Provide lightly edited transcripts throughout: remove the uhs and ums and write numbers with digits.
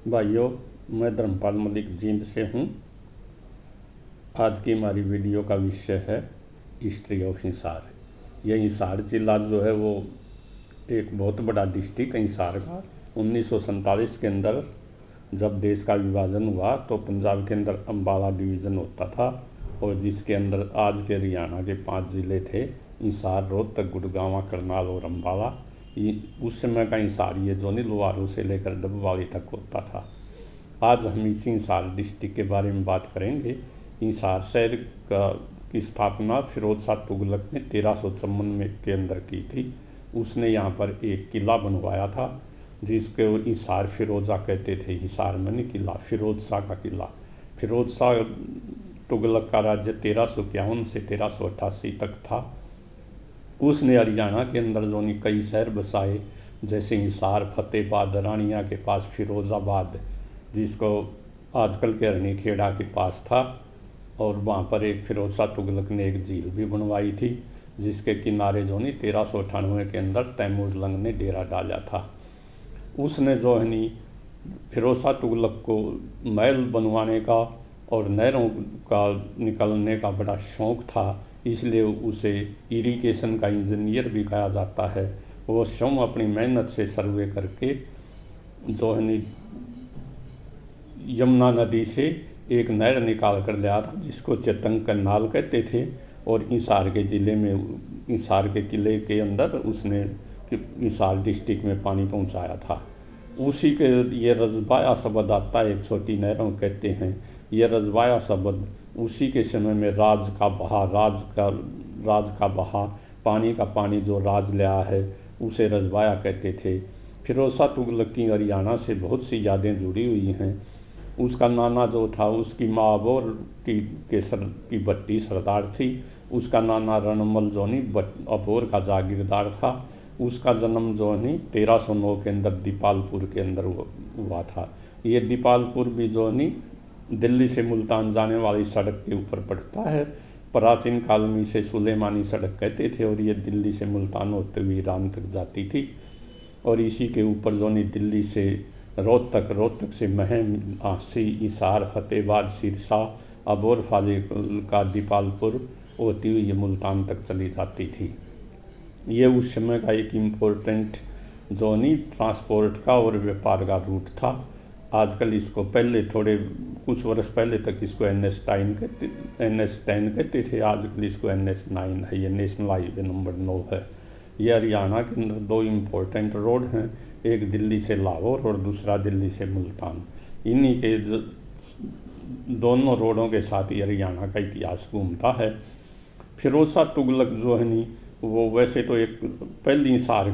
भाइयों, मैं धर्मपाल मलिक जींद से हूँ। आज की हमारी वीडियो का विषय है हिस्ट्री ऑफ हिसार। यह हिसार जिला जो है वो एक बहुत बड़ा डिस्ट्रिक्ट है हिसार का। 1947 के अंदर जब देश का विभाजन हुआ तो पंजाब के अंदर अम्बाला डिवीज़न होता था, और जिसके अंदर आज के हरियाणा के 5 ज़िले थे, हिसार, रोहतक, गुड़गांव, करनाल और अम्बाला। उस समय का हिसार ये जो लोहारू से लेकर डबवाली तक होता था। आज हम इसी हिसार डिस्ट्रिक्ट के बारे में बात करेंगे। हिसार शहर की स्थापना फिरोज शाह तुगलक ने 1354 में के अंदर की थी। उसने यहाँ पर एक किला बनवाया था जिसके हिसार फिरोजा कहते थे। हिसार मैंने किला, फिरोज शाह का किला। फिरोज शाह तुगलक का राज्य 1351 से 1388 तक था। उसने हरियाणा के अंदर जो कई शहर बसाए, जैसे हिसार, फतेहबाद, रानिया के पास फिरोज़ाबाद, जिसको आजकल के हरनीखेड़ा के पास था, और वहाँ पर एक फिरोज शाह तुगलक ने एक झील भी बनवाई थी, जिसके किनारे जो 1398 के अंदर तैमूर लंग ने डेरा डाला था। उसने जो है फिरोज शाह तुगलक को महल बनवाने का और नहरों का निकलने का बड़ा शौक़ था, इसलिए उसे इरिगेशन का इंजीनियर भी कहा जाता है। वो स्वयं अपनी मेहनत से सर्वे करके जो है यमुना नदी से एक नहर निकाल कर लाया था, जिसको चेतंग कैनाल कहते थे, और हिसार के ज़िले में, हिसार के किले के अंदर उसने हिसार डिस्ट्रिक्ट में पानी पहुंचाया था। उसी के ये रजबाया शब्द आता है, एक छोटी नहरों कहते हैं। ये रजबाया शब्द उसी के समय में राज का बहा, पानी का पानी जो राज लिया है उसे रजबाया कहते थे। फिरोज शाह तुगलक की हरियाणा से बहुत सी यादें जुड़ी हुई हैं। उसका नाना जो था, उसकी माँ अबोर की भट्टी सरदार थी। उसका नाना रणमल जोनी अबोर का जागीरदार था। उसका जन्म जो है 1309 के अंदर दीपालपुर के अंदर हुआ था। ये दीपालपुर भी जो है दिल्ली से मुल्तान जाने वाली सड़क के ऊपर पड़ता है। प्राचीन काल में इसे सुलेमानी सड़क कहते थे, और ये दिल्ली से मुल्तान होते हुए ईरान तक जाती थी। और इसी के ऊपर जो दिल्ली से रोहतक से महम, आसी, हिसार, फतेहबाद, सिरसा, अबोर, फाजिलका, दीपालपुर होती हुई ये मुल्तान तक चली जाती थी। ये उस समय का एक इम्पोर्टेंट जो ट्रांसपोर्ट का और व्यापार का रूट था। आजकल इसको कुछ वर्ष पहले तक इसको NH 10 कहते थे। आजकल इसको NH 9 है। ये नेशनल हाईवे नंबर 9 है। ये हरियाणा के अंदर 2 इम्पोर्टेंट रोड हैं, एक दिल्ली से लाहौर और दूसरा दिल्ली से मुल्तान। इन्हीं के दोनों रोडों के साथ ही हरियाणा का इतिहास घूमता है। फिरोज शाह तुगलक जो है वो वैसे तो एक पहली हिसार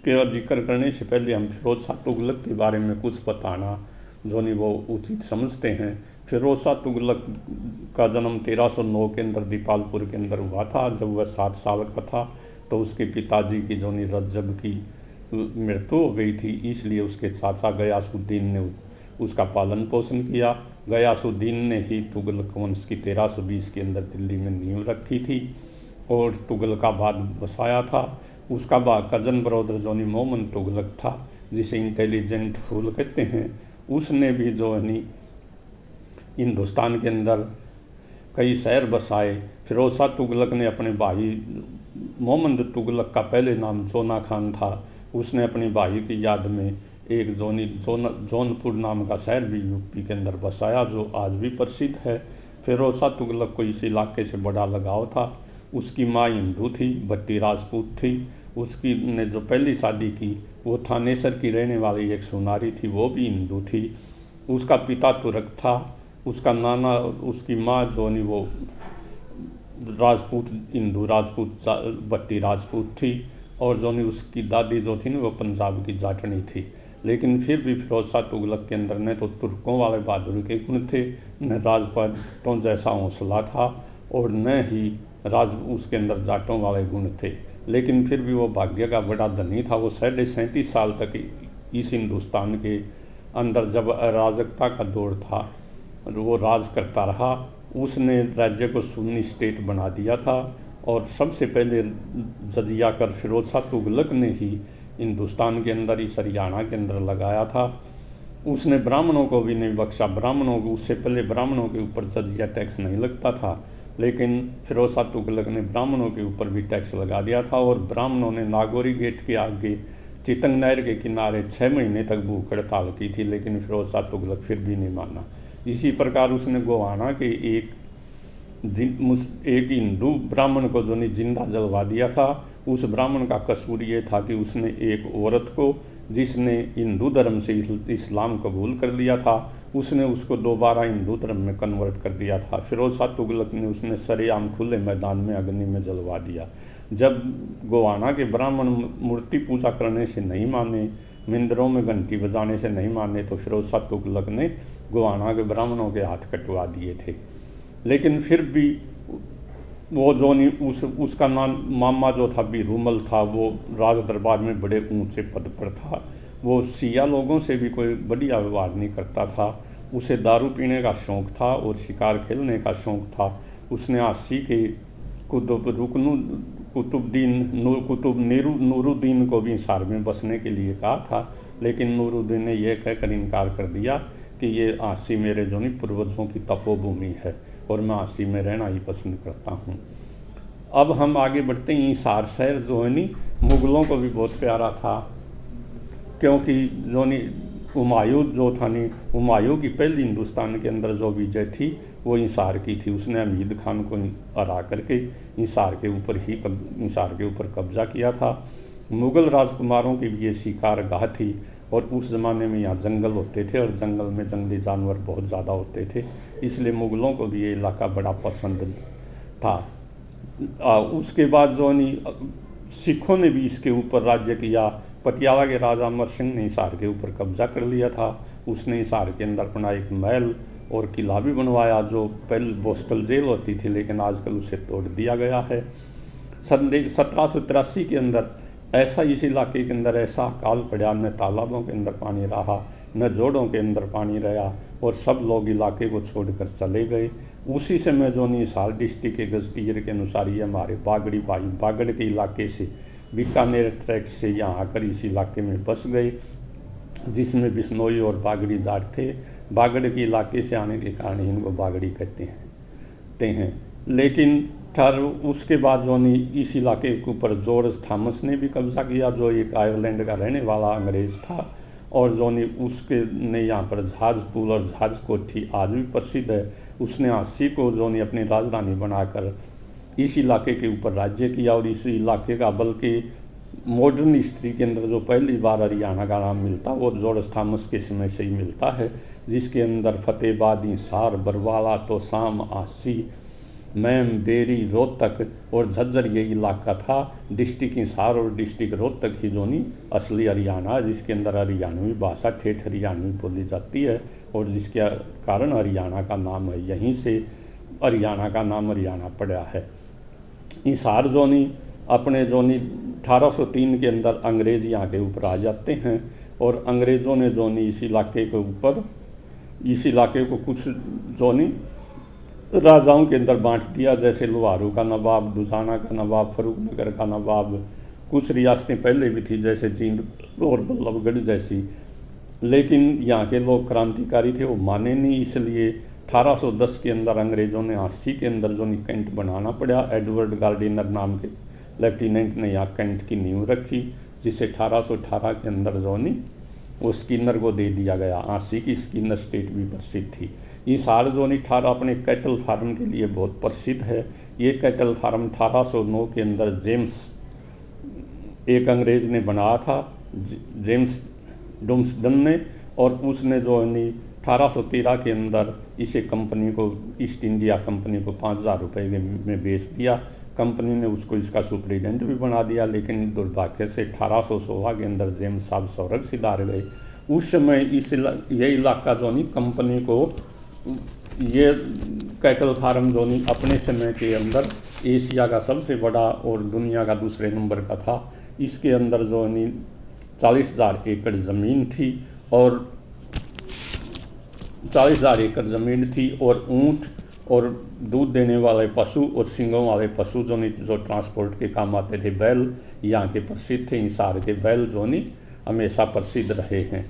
के जिक्र करने से पहले हम फिरोज शाह तुगलक के बारे में कुछ बताना जो वो उचित समझते हैं। फिरोज शाह तुगलक का जन्म 1309 के अंदर दीपालपुर के अंदर हुआ था। जब वह 7 साल का था तो उसके पिताजी की जो रज्जब की मृत्यु हो गई थी, इसलिए उसके चाचा गयासुद्दीन ने उसका पालन पोषण किया। गयासुद्दीन ने ही तुगलक वंश की 1320 के अंदर दिल्ली में नींव रखी थी और तुगलकाबाद बसाया था। उसका कज़न ब्रदर जो मोहम्मद तुगलक था, जिसे इंटेलिजेंट फूल कहते हैं, उसने भी जो है हिंदुस्तान के अंदर कई शहर बसाए। फिरोज शाह तुगलक ने अपने भाई मोहम्मद तुगलक का पहले नाम जोना खान था। उसने अपने भाई की याद में एक जौनपुर नाम का शहर भी यूपी के अंदर बसाया, जो आज भी प्रसिद्ध है। फिरोज शाह तुगलक को इस इलाके से बड़ा लगाव था। उसकी माँ हिंदू थी, भट्टी राजपूत थी। उसकी ने जो पहली शादी की वो थानेसर की रहने वाली एक सुनारी थी, वो भी हिंदू थी। उसका पिता तुर्क था। उसका नाना, उसकी माँ जो वो राजपूत, हिंदू राजपूत, भट्टी राजपूत थी, और जो उसकी दादी जो थी वो पंजाब की जाटनी थी। लेकिन फिर भी फिरोज शाह तुगलक के अंदर न तो तुर्कों वाले बहादुरी के गुण थे, न राजपूतों जैसा हौसला था, और न ही उसके अंदर जाटों वाले गुण थे। लेकिन फिर भी वो भाग्य का बड़ा धनी था। वो 37.5 साल तक इस हिंदुस्तान के अंदर, जब अराजकता का दौर था, वो राज करता रहा। उसने राज्य को सुन्नी स्टेट बना दिया था, और सबसे पहले जजिया कर फिरोज शाह तुगलक ने ही हिंदुस्तान के अंदर, इस हरियाणा के अंदर लगाया था। उसने ब्राह्मणों को भी नहीं बख्शा। ब्राह्मणों को, उससे पहले ब्राह्मणों के ऊपर जजिया टैक्स नहीं लगता था, लेकिन फिरोज शाह तुगलक ने ब्राह्मणों के ऊपर भी टैक्स लगा दिया था। और ब्राह्मणों ने नागौरी गेट के आगे चितंग नहर के किनारे 6 महीने तक भूख हड़ताल की थी, लेकिन फिरोज शाह तुगलक फिर भी नहीं माना। इसी प्रकार उसने गोहाना के एक हिंदू ब्राह्मण को जो जिंदा जलवा दिया था। उस ब्राह्मण का कसूर ये था कि उसने एक औरत को, जिसने हिंदू धर्म से इस्लाम कबूल कर लिया था, उसने उसको दोबारा हिंदू धर्म में कन्वर्ट कर दिया था। फिरोज शाह तुगलक ने उसने सरेआम खुले मैदान में अग्नि में जलवा दिया। जब गोहाना के ब्राह्मण मूर्ति पूजा करने से नहीं माने, मंदिरों में घंटी बजाने से नहीं माने, तो फिरोज शाह तुगलक ने गोहाना के ब्राह्मणों के हाथ कटवा दिए थे। लेकिन फिर भी वो जो उसका नाम मामा जो था बीरूमल था, वो राज दरबार में बड़े ऊंचे पद पर था। वो सिया लोगों से भी कोई बढ़िया व्यवहार नहीं करता था। उसे दारू पीने का शौक़ था और शिकार खेलने का शौक़ था। उसने आसी के नूरुद्दीन को भी हिसार में बसने के लिए कहा था, लेकिन नूरुद्दीन ने यह कहकर इनकार कर दिया कि ये आसी मेरे जो पूर्वजों की तपोभूमि है और मैं आसी में रहना ही पसंद करता हूँ। अब हम आगे बढ़ते हैं। हिसार शहर जो है नी मुग़लों को भी बहुत प्यारा था, क्योंकि जो हुमायूं जो था नी, हुमायूं की पहली हिंदुस्तान के अंदर जो विजय थी वो हिसार की थी। उसने हमीद खान को हरा करके हिसार के ऊपर कब्जा किया था। मुग़ल राजकुमारों की भी ये शिकारगाह थी और उस ज़माने में यहाँ जंगल होते थे और जंगल में जंगली जानवर बहुत ज़्यादा होते थे, इसलिए मुग़लों को भी ये इलाका बड़ा पसंद था। उसके बाद जो सिखों ने भी इसके ऊपर राज्य किया। पटियाला के राजा अमर सिंह ने हिसार के ऊपर कब्जा कर लिया था। उसने हिसार के अंदर अपना एक महल और किला भी बनवाया, जो पहले बोस्टल जेल होती थी, लेकिन आजकल उसे तोड़ दिया गया है। 1783 के अंदर इस इलाके के अंदर ऐसा अकाल पड़ा, न तालाबों के अंदर पानी रहा, न जोड़ों के अंदर पानी रहा और सब लोग इलाके को छोड़कर चले गए। उसी समय जो हिसार डिस्ट्रिक्ट के गजटीयर के अनुसार ये हमारे बागड़ी भाई बागड़ के इलाके से बीकानेर ट्रैक्ट से यहाँ आकर इस इलाके में बस गए, जिसमें बिश्नोई और बागड़ी जाट थे। बागड़ के इलाके से आने के कारण इनको बागड़ी कहते हैं। लेकिन उसके बाद जो इस इलाके के ऊपर जॉर्ज थॉमस ने भी कब्जा किया, जो एक आयरलैंड का रहने वाला अंग्रेज़ था, और जो उसके ने यहाँ पर जहाज पुल और जहाज कोठी आज भी प्रसिद्ध है। उसने आसी को जो अपनी राजधानी बनाकर इस इलाके के ऊपर राज्य किया। और इस इलाके का बल्कि मॉडर्न हिस्ट्री के अंदर जो पहली बार हरियाणा का नाम मिलता वो जॉर्ज थॉमस के समय से ही मिलता है, जिसके अंदर फतेहाबाद, हिसार, बरवाला, तोशाम, आसी, मैम, बेरी, रोहतक और झज्जर ये इलाका था। डिस्ट्रिक्ट हिसार और डिस्ट्रिक्ट रोहतक ही जो असली हरियाणा, जिसके अंदर हरियाणवी भाषा ठेठ हरियाणवी बोली जाती है और जिसके कारण हरियाणा का नाम है, यहीं से हरियाणा का नाम हरियाणा पड़ा है। हिसार जो अपने 1803 के अंदर अंग्रेज़ यहाँ के ऊपर आ जाते हैं और अंग्रेज़ों ने इस इलाके को कुछ राजाओं के अंदर बांट दिया, जैसे लोहारू का नवाब, दुजाना का नवाब, फरूखनगर का नवाब। कुछ रियासतें पहले भी थी जैसे जींद और बल्लभगढ़ जैसी, लेकिन यहाँ के लोग क्रांतिकारी थे, वो माने नहीं। इसलिए 1810 के अंदर अंग्रेज़ों ने आसी के अंदर कैंट बनाना पड़ा। एडवर्ड गार्डिनर नाम के लेफ्टिनेंट ने यहाँ कैंट की नींव रखी, जिसे 1818 के अंदर वो स्किनर को दे दिया गया। आसी की स्किनर स्टेट भी प्रसिद्ध थी। हिसार 18 अपने कैटल फार्म के लिए बहुत प्रसिद्ध है। ये कैटल फार्म 1809 के अंदर जेम्स, एक अंग्रेज़ ने बनाया था, जेम्स डुम्सडन ने, और उसने 1813 के अंदर इसे कंपनी को, ईस्ट इंडिया कंपनी को 5000 रुपये में बेच दिया। कंपनी ने उसको इसका सुप्रिटेंडेंट भी बना दिया, लेकिन दुर्भाग्य से 1816 के अंदर जेम्स साहब स्वर्ग सिधार गए। उस समय ये इलाका कंपनी को, ये कैटल फार्म अपने समय के अंदर एशिया का सबसे बड़ा और दुनिया का दूसरे नंबर का था। इसके अंदर 40,000 एकड़ ज़मीन थी और 40,000 एकड़ ज़मीन थी और ऊँट और दूध देने वाले पशु और सींगों वाले पशु जो ट्रांसपोर्ट के काम आते थे, बैल यहाँ के प्रसिद्ध थे। हिसार के बैल हमेशा प्रसिद्ध रहे हैं।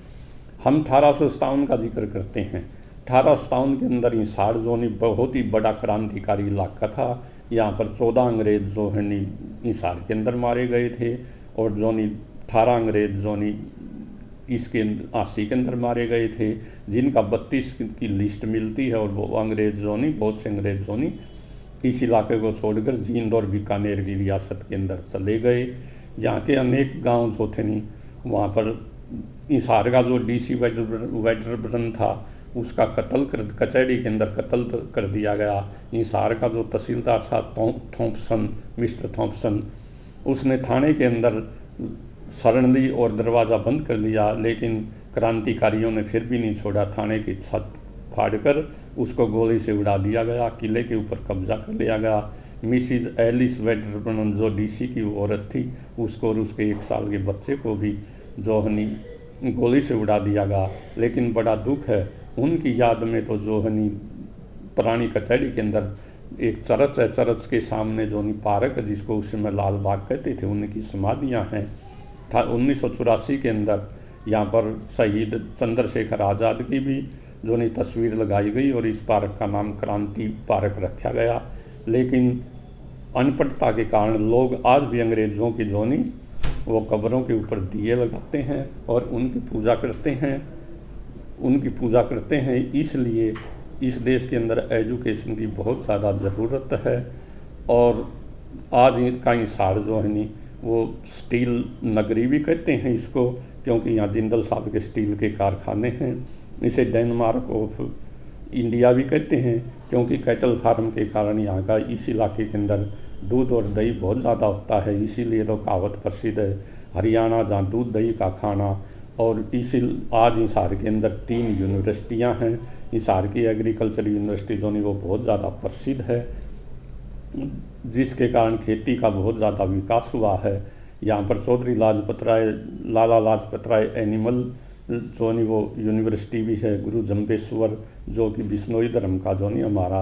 हम 1857 का जिक्र करते हैं। 1857 के अंदर हिसार जो नहीं बहुत ही बड़ा क्रांतिकारी इलाका था। यहाँ पर 14 अंग्रेज जो है नी हिसार के अंदर मारे गए थे, और जो नहीं 18 अंग्रेज जो नहीं इसके आसी के अंदर मारे गए थे, जिनका 32 की लिस्ट मिलती है। और वो अंग्रेज जो नहीं बहुत से अंग्रेज जो नहीं इस इलाके को छोड़कर जींद और बीकानेर की रियासत के अंदर चले गए। यहाँ के अनेक गांव जो थे नहीं, वहाँ पर हिसार का जो डीसी वेडरबर्न था उसका कत्ल कचहरी के अंदर कत्ल कर दिया गया। हिसार का जो तहसीलदार था थॉम्पसन, मिस्टर थॉम्पसन, उसने थाने के अंदर शरण ली और दरवाज़ा बंद कर लिया, लेकिन क्रांतिकारियों ने फिर भी नहीं छोड़ा। थाने की छत फाड़कर उसको गोली से उड़ा दिया गया, किले के ऊपर कब्जा कर लिया गया। मिसिज एलिस वेडरबर्न जो डीसी की औरत थी, उसको और उसके 1 साल के बच्चे को भी जोहनी गोली से उड़ा दिया गया। लेकिन बड़ा दुख है, उनकी याद में तो जोहनी पुरानी कचहरी के अंदर एक चर्च है, चर्च के सामने जोहनी पार्क है जिसको उस समय लाल बाग कहते थे, उनकी समाधियाँ हैं। 1984 के अंदर यहाँ पर शहीद चंद्रशेखर आज़ाद की भी जो नहीं तस्वीर लगाई गई और इस पार्क का नाम क्रांति पार्क रखा गया। लेकिन अनपढ़ता के कारण लोग आज भी अंग्रेज़ों की जो नहीं वो कब्रों के ऊपर दिए लगाते हैं और उनकी पूजा करते हैं। इसलिए इस देश के अंदर एजुकेशन की बहुत ज़्यादा ज़रूरत है। और आज का हिसार जो है नहीं वो स्टील नगरी भी कहते हैं इसको, क्योंकि यहाँ जिंदल साहब के स्टील के कारखाने हैं। इसे डेनमार्क ऑफ इंडिया भी कहते हैं, क्योंकि कैटल फार्म के कारण यहाँ का इस इलाके के अंदर दूध और दही बहुत ज़्यादा होता है। इसीलिए तो कहावत प्रसिद्ध है, हरियाणा जहाँ दूध दही का खाना। और आज हिसार के अंदर 3 यूनिवर्सिटियाँ हैं। हिसार की एग्रीकल्चर यूनिवर्सिटी जो नहीं वो बहुत ज़्यादा प्रसिद्ध है, जिसके कारण खेती का बहुत ज़्यादा विकास हुआ है। यहाँ पर चौधरी लाला लाजपत राय एनिमल जो नहीं वो यूनिवर्सिटी भी है। गुरु जम्बेश्वर जो कि बिश्नोई धर्म का जो नहीं हमारा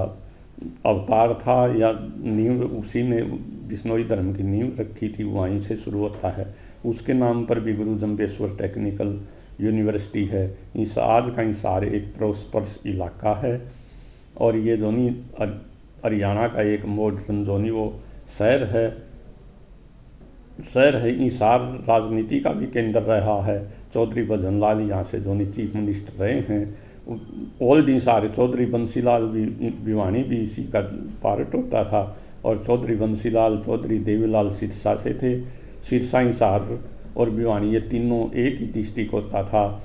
अवतार था या नींव, उसी ने बिश्नोई धर्म की नींव रखी थी, वहीं से शुरू होता है। उसके नाम पर भी गुरु जम्बेश्वर टेक्निकल यूनिवर्सिटी है। आज का हिसार एक प्रोस्पर्स इलाका है और ये जो नहीं हरियाणा का एक मॉडर्न जो नहीं वो शहर है। हिसार राजनीति का भी केंद्र रहा है। चौधरी भजनलाल यहाँ से जो नहीं चीफ मिनिस्टर रहे हैं। ओल्ड हिसार चौधरी बंसीलाल भिवानी भी इसी का पार्ट होता था। और चौधरी बंसीलाल चौधरी देवीलाल सिरसा से थे। सिरसा, हिसार और भिवानी ये तीनों एक ही डिस्ट्रिक्ट होता था।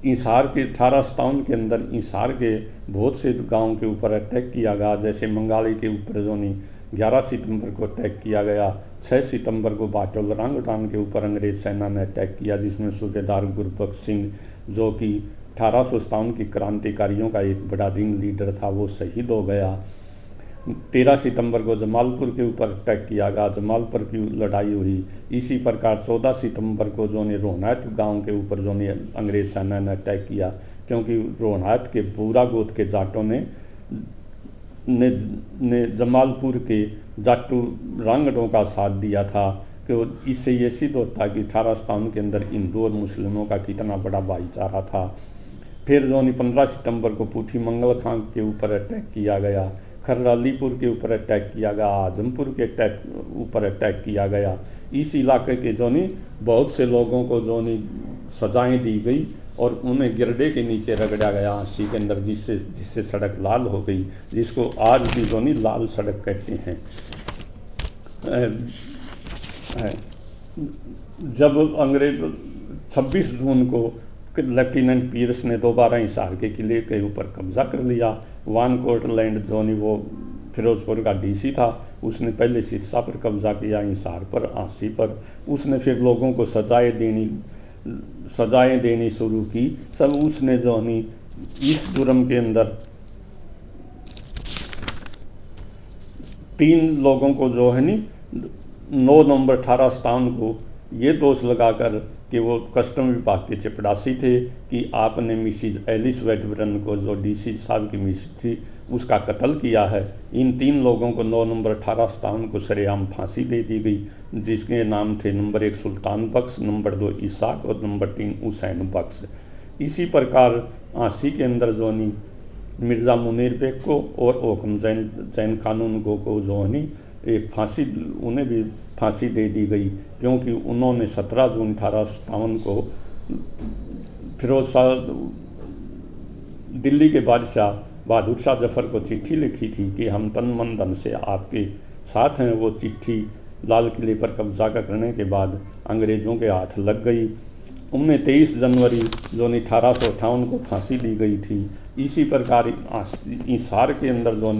हिसार के 1857 के अंदर हिसार के बहुत से गांव के ऊपर अटैक किया गया, जैसे मंगाली के ऊपर जो नहीं 11 सितंबर को अटैक किया गया। 6 सितंबर को बाटोल रंगटान के ऊपर अंग्रेज सेना ने अटैक किया, जिसमें सूबेदार गुरबख्श सिंह जो कि 1857 की क्रांतिकारियों का एक बड़ा रिंग लीडर था, वो शहीद हो गया। 13 सितंबर को जमालपुर के ऊपर अटैक किया गया, जमालपुर की लड़ाई हुई। इसी प्रकार 14 सितंबर को जो ने रोहनात गांव के ऊपर जो ने अंग्रेज सेना ने अटैक किया, क्योंकि रोहनात के बूरा गोत के जाटों ने जमालपुर के जाटू रांगड़ों का साथ दिया था। कि इससे ये सिद्ध होता है कि 1857 के अंदर हिंदू और मुस्लिमों का कितना बड़ा भाईचारा था। फिर जो 15 सितंबर को पूठी मंगल खां के ऊपर अटैक किया गया, खरअलीपुर के ऊपर अटैक किया गया, आजमपुर के ऊपर अटैक किया गया। इस इलाके के जो नहीं बहुत से लोगों को जो नहीं सजाएं दी गई और उन्हें गिरडे के नीचे रगड़ा गया आंसी के अंदर, जिससे सड़क लाल हो गई, जिसको आज भी जो नहीं लाल सड़क कहते हैं। जब अंग्रेज 26 जून को लेफ्टिनेंट पीर्स ने दोबारा हिसार के किले के ऊपर कब्जा कर लिया। वानकोट लैंड जो नहीं वो फिरोजपुर का डीसी था, उसने पहले सिरसा पर कब्जा किया, हिसार पर, आंसी पर। उसने फिर लोगों को सजाएं देनी शुरू की। सब उसने जो नहीं इस जुर्म के अंदर 3 लोगों को जो है नहीं 9 नवंबर 1857 को ये दोष लगाकर कि वो कस्टम विभाग के चपरासी थे कि आपने मिसिज एलिस वेडबर्न को जो डीसी साहब की मिसिज थी उसका कत्ल किया है। इन 3 लोगों को 9 नवंबर 1857 को सरेआम फांसी दे दी गई, जिसके नाम थे नंबर 1 सुल्तान बख्श, नंबर 2 इसाक और नंबर 3 हुसैन बख्श। इसी प्रकार झांसी के अंदर जो नहीं मिर्ज़ा मुनीर बेग को और ओकम जैन कानून को जो है एक फांसी, उन्हें भी फांसी दे दी गई, क्योंकि उन्होंने 17 जून 1857 को फिरोज शाह दिल्ली के बादशाह बहादुर शाह जफ़र को चिट्ठी लिखी थी कि हम तन मन धन से आपके साथ हैं। वो चिट्ठी लाल किले पर कब्जा करने के बाद अंग्रेज़ों के हाथ लग गई। उनमें 23 जनवरी जो 1858 को फांसी दी गई थी। इसी प्रकार हिसार के अंदर जो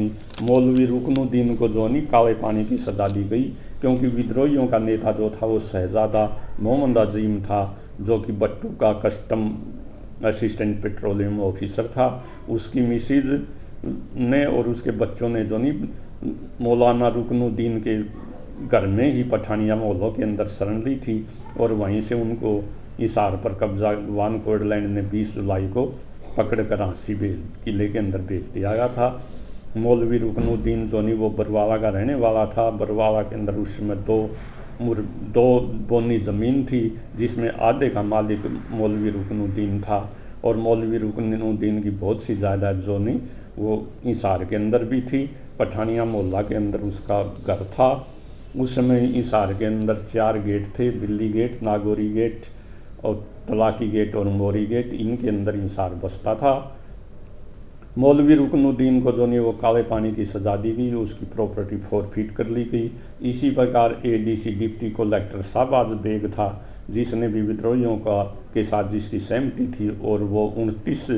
मौलवी रुकनुद्दीन को जो काले पानी की सज़ा दी गई, क्योंकि विद्रोहियों का नेता जो था वो शहजादा मोहम्मद अजीम था, जो कि बट्टू का कस्टम असिस्टेंट पेट्रोलियम ऑफिसर था। उसकी मिसिज ने और उसके बच्चों ने जो मौलाना रुकनुद्दीन के घर में ही पठानिया मोहल्लों के अंदर शरण ली थी, और वहीं से उनको हिसार पर कब्जा वान कोडलैंड ने 20 जुलाई को पकड़ कर झांसी किले के अंदर भेज दिया गया था। मौलवी रुकनुद्दीन जो वो बरवाला का रहने वाला था। बरवाला के अंदर उस समय दो बोनी ज़मीन थी, जिसमें आधे का मालिक मौलवी रुकनुद्दीन था, और मौलवी रुकनुद्दीन की बहुत सी जायदाद जो वो हिसार के अंदर भी थी। पठानिया मोहल्ला के अंदर उसका घर था। उस समय हिसार के अंदर 4 गेट थे, दिल्ली गेट, नागौरी गेट और तलाकी गेट और मोरी गेट। इनके अंदर हिसार बसता था। मौलवी रुकनुद्दीन को जो वो काले पानी की सज़ा दी गई, उसकी प्रॉपर्टी फॉरफिट कर ली गई। इसी प्रकार ADC deputy collector Shahbaz Baig था, जिसने भी विद्रोहियों के साथ जिसकी सहमति थी, और वो 29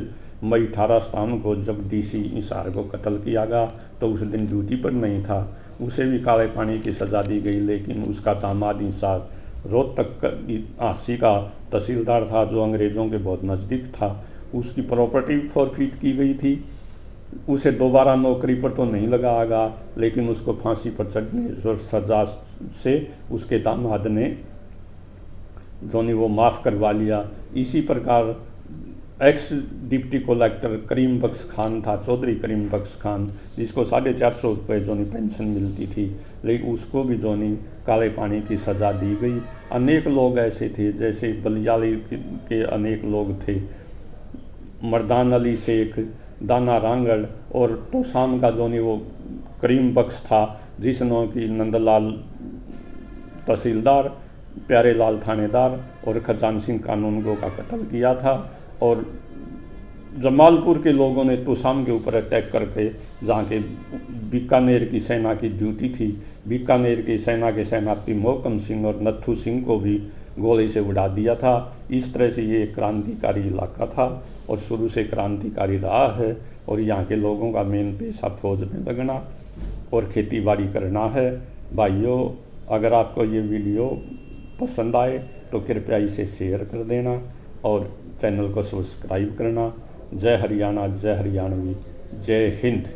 मई 1857 को जब DC हिसार को कत्ल किया गया तो उस दिन ड्यूटी पर नहीं था। उसे भी काले पानी की सज़ा दी गई, लेकिन उसका दामाद हिसार रोहतक झांसी का तहसीलदार था, जो अंग्रेज़ों के बहुत नज़दीक था। उसकी प्रॉपर्टी फॉरफिट की गई थी। उसे दोबारा नौकरी पर तो नहीं लगाया गया, लेकिन उसको फांसी पर चढ़ने और सज़ा से उसके दामाद ने जो वो माफ़ करवा लिया। इसी प्रकार एक्स डिप्टी कलेक्टर करीम बख्श खान था, चौधरी करीम बख्श खान, जिसको 450 रुपये जो पेंशन मिलती थी, लेकिन उसको भी जो काले पानी की सज़ा दी गई। अनेक लोग ऐसे थे, जैसे बलियाली के अनेक लोग थे, मर्दान अली शेख, दाना रांगड़, और तोशाम का जो वो करीम बख्श था, जिसने कि नंदलाल तहसीलदार, प्यारे लाल थानेदार और खजान सिंह कानूनगो का कत्ल किया था। और जमालपुर के लोगों ने तोशाम के ऊपर अटैक करके, जहाँ के बीकानेर की सेना की ड्यूटी थी, बीकानेर की सेना के सेनापति मोहकम सिंह और नत्थू सिंह को भी गोली से उड़ा दिया था। इस तरह से ये क्रांतिकारी इलाका था और शुरू से क्रांतिकारी रहा है। और यहाँ के लोगों का मेन पेशा फौज में लगना और खेती बाड़ी करना है। भाइयों, अगर आपको ये वीडियो पसंद आए तो कृपया इसे शेयर कर देना और चैनल को सब्सक्राइब करना। जय हरियाणा, जय हरियाणवी, जय हिंद।